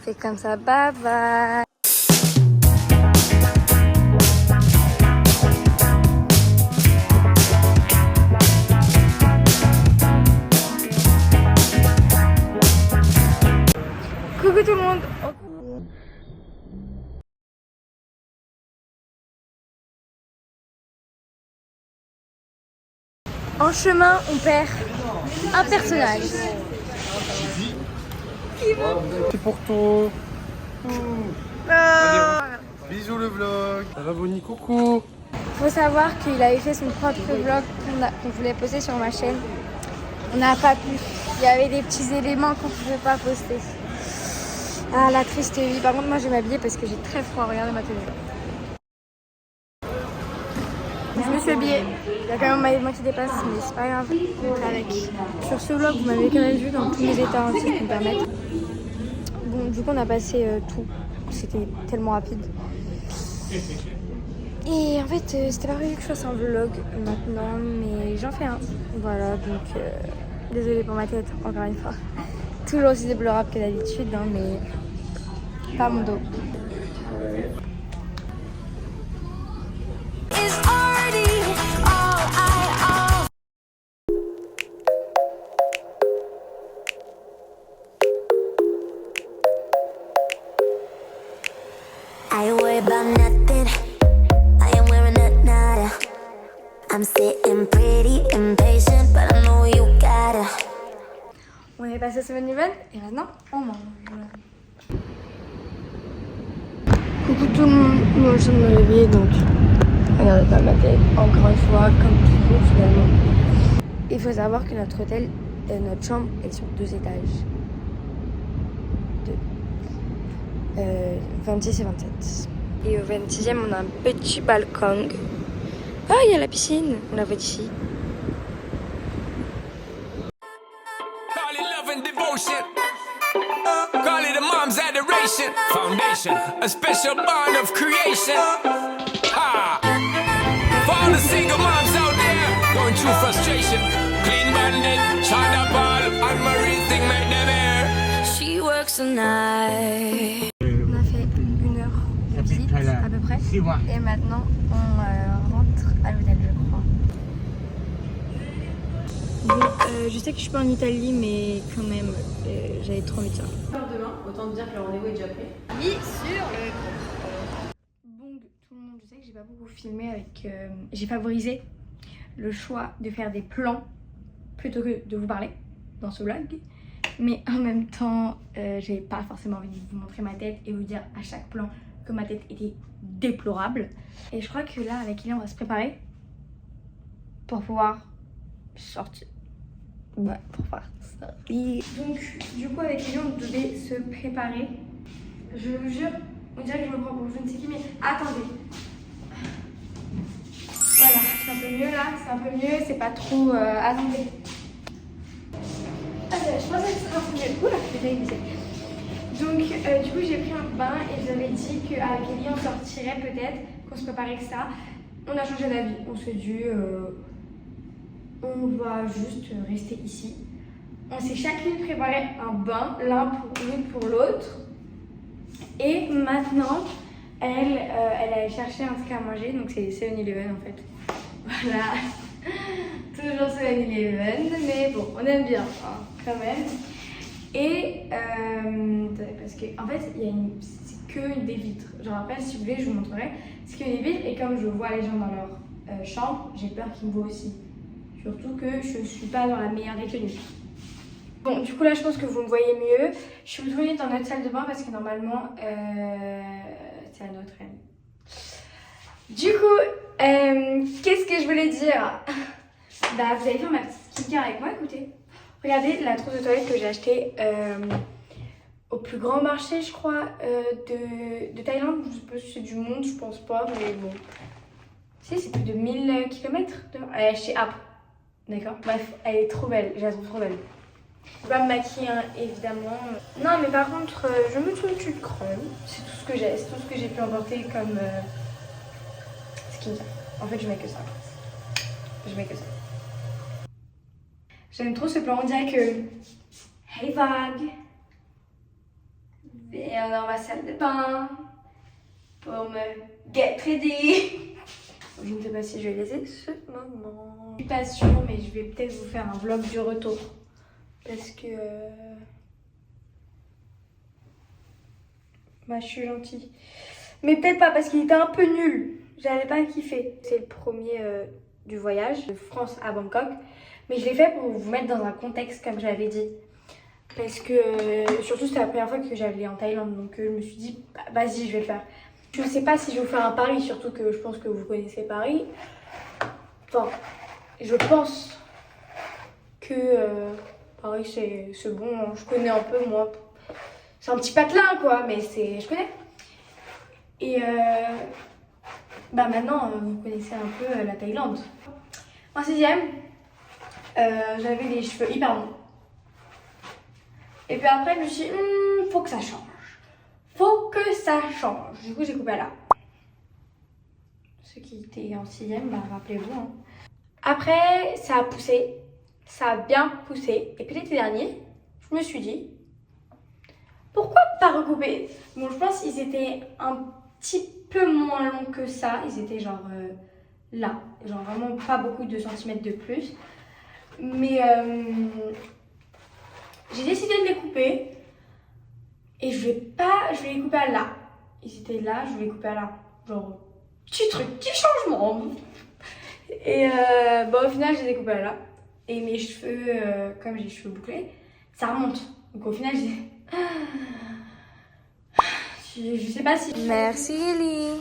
C'est comme ça, bye bye. Coucou tout le monde. En chemin, on perd un personnage. C'est pour toi. Ah. Bisous le vlog. Ça va Bonnie, coucou. Faut savoir qu'il avait fait son propre vlog qu'on voulait poster sur ma chaîne. On n'a pas pu. Il y avait des petits éléments qu'on ne pouvait pas poster. Ah, la triste vie. Par contre, moi, je vais m'habiller parce que j'ai très froid. Regardez ma tenue. Je me suis habillée. Il y a quand même ma qui dépasse, mais c'est pas grave. Avec. Sur ce vlog, vous m'avez quand même vu dans tous les états si je peux me permettre. Bon, du coup, on a passé tout. C'était tellement rapide. Et en fait, c'était pas prévu que je fasse un vlog maintenant, mais j'en fais un. Voilà, donc désolée pour ma tête, encore une fois. Toujours aussi déplorable que d'habitude, hein, mais pas mon dos. I worry about nothing. I am wearing a nada. I'm sitting pretty impatient, but I know you gotta. On est passé 7-Eleven et maintenant on mange. Coucou tout le monde, moi je viens de me réveiller donc regardez pas ma tête, encore une fois, comme toujours finalement. Il faut savoir que notre hôtel, notre chambre est sur 2 étages. 26 et 27. Et au 26e, on a un petit balcon. Ah, il y a la piscine, on la voit d'ici. Call it love and devotion. Call it a mom's adoration. Foundation, a special bond of creation. Ah. For all the single moms out there going through frustration. Clean bandit, China Ball, and Marie thing make them air. She works the night. On a fait 1 heure de visite à peu près. Et maintenant, on rentre à l'hôtel, je crois. Bon, je sais que je suis pas en Italie, mais quand même, j'avais trop envie de ça. Demain, autant te dire que le rendez-vous est déjà pris. Oui, sur le... Bon, tout le monde, je sais que j'ai pas beaucoup filmé avec... j'ai favorisé le choix de faire des plans plutôt que de vous parler dans ce vlog. Mais en même temps, j'avais pas forcément envie de vous montrer ma tête et vous dire à chaque plan que ma tête était déplorable. Et je crois que là, avec Kylian, on va se préparer pour pouvoir sortir. Ouais, pour pouvoir sortir. Donc, du coup, avec Kylian, on devait se préparer. Je vous jure, on dirait que je me prends pour je ne sais qui, mais attendez. Voilà, c'est un peu mieux là, c'est un peu mieux, c'est pas trop... attendez. Je pensais que ce serait un peu mieux. Oula, j'ai glissé. Donc, du coup, j'ai pris un bain et j'avais dit qu'avec Ellie, on sortirait peut-être, qu'on se préparait que ça. On a changé d'avis. On s'est dit, on va juste rester ici. On s'est chacune préparé un bain, l'une pour l'autre. Et maintenant, elle a cherché un truc à manger, donc c'est 7-Eleven en fait. Voilà. Toujours 7-Eleven, mais bon, on aime bien, hein, quand même. Et parce que en fait, c'est que des vitres. Genre après, si vous voulez, je vous montrerai. C'est que des vitres et comme je vois les gens dans leur chambre, j'ai peur qu'ils me voient aussi. Surtout que je suis pas dans la meilleure des tenues. Bon, du coup là, je pense que vous me voyez mieux. Je suis retournée dans notre salle de bain parce que normalement, c'est à notre ami. Du coup, qu'est-ce que je voulais dire? Bah, vous allez faire ma petite skincare avec moi, écoutez. Regardez la trousse de toilette que j'ai achetée au plus grand marché, je crois, de Thaïlande. Je sais pas si c'est du monde, je pense pas, mais bon. Tu sais, c'est plus de 1000 km. Elle est achetée App. D'accord? Bref, elle est trop belle, je la trouve trop belle. Je vais pas me maquiller, hein, évidemment. Non, mais par contre, je me trouve une petite crème. C'est tout ce que j'ai, c'est tout ce que j'ai pu emporter comme skincare. En fait, je mets que ça. Je mets que ça. J'aime trop ce plan, on dirait que... Hey Vague! Et est dans ma salle de bain pour me get ready. Je ne sais pas si je vais laisser ce moment. Je suis pas sûre, mais je vais peut-être vous faire un vlog du retour. Parce que... Bah, je suis gentille. Mais peut-être pas, parce qu'il était un peu nul. J'avais pas kiffé. C'est le premier du voyage de France à Bangkok. Mais je l'ai fait pour vous mettre dans un contexte, comme j'avais dit. Parce que, surtout, c'était la première fois que j'allais en Thaïlande. Donc, je me suis dit, bah, vas-y, je vais le faire. Je sais pas si je vais vous faire un Paris, surtout que je pense que vous connaissez Paris. Enfin, je pense que Paris, c'est bon. Je connais un peu, moi. C'est un petit patelin, quoi, mais je connais. Et bah maintenant, vous connaissez un peu la Thaïlande. En 6e, j'avais les cheveux hyper longs. Et puis après, je me suis dit, faut que ça change. Faut que ça change. Du coup, j'ai coupé là. Ceux qui étaient en 6e, bah, rappelez-vous. Hein. Après, ça a poussé. Ça a bien poussé. Et puis l'été dernier, je me suis dit, pourquoi pas recouper? Bon, je pense qu'ils étaient un petit peu moins longs que ça. Ils étaient genre là. Genre vraiment pas beaucoup de centimètres de plus. Mais j'ai décidé de les couper. Et je vais les couper à là. Ils étaient là, je vais les couper à là. Genre, petit truc, petit changement. Et bon, au final, je les ai coupés à là. Et mes cheveux, comme j'ai les cheveux bouclés, ça remonte. Donc au final, je sais pas si... Merci Lily.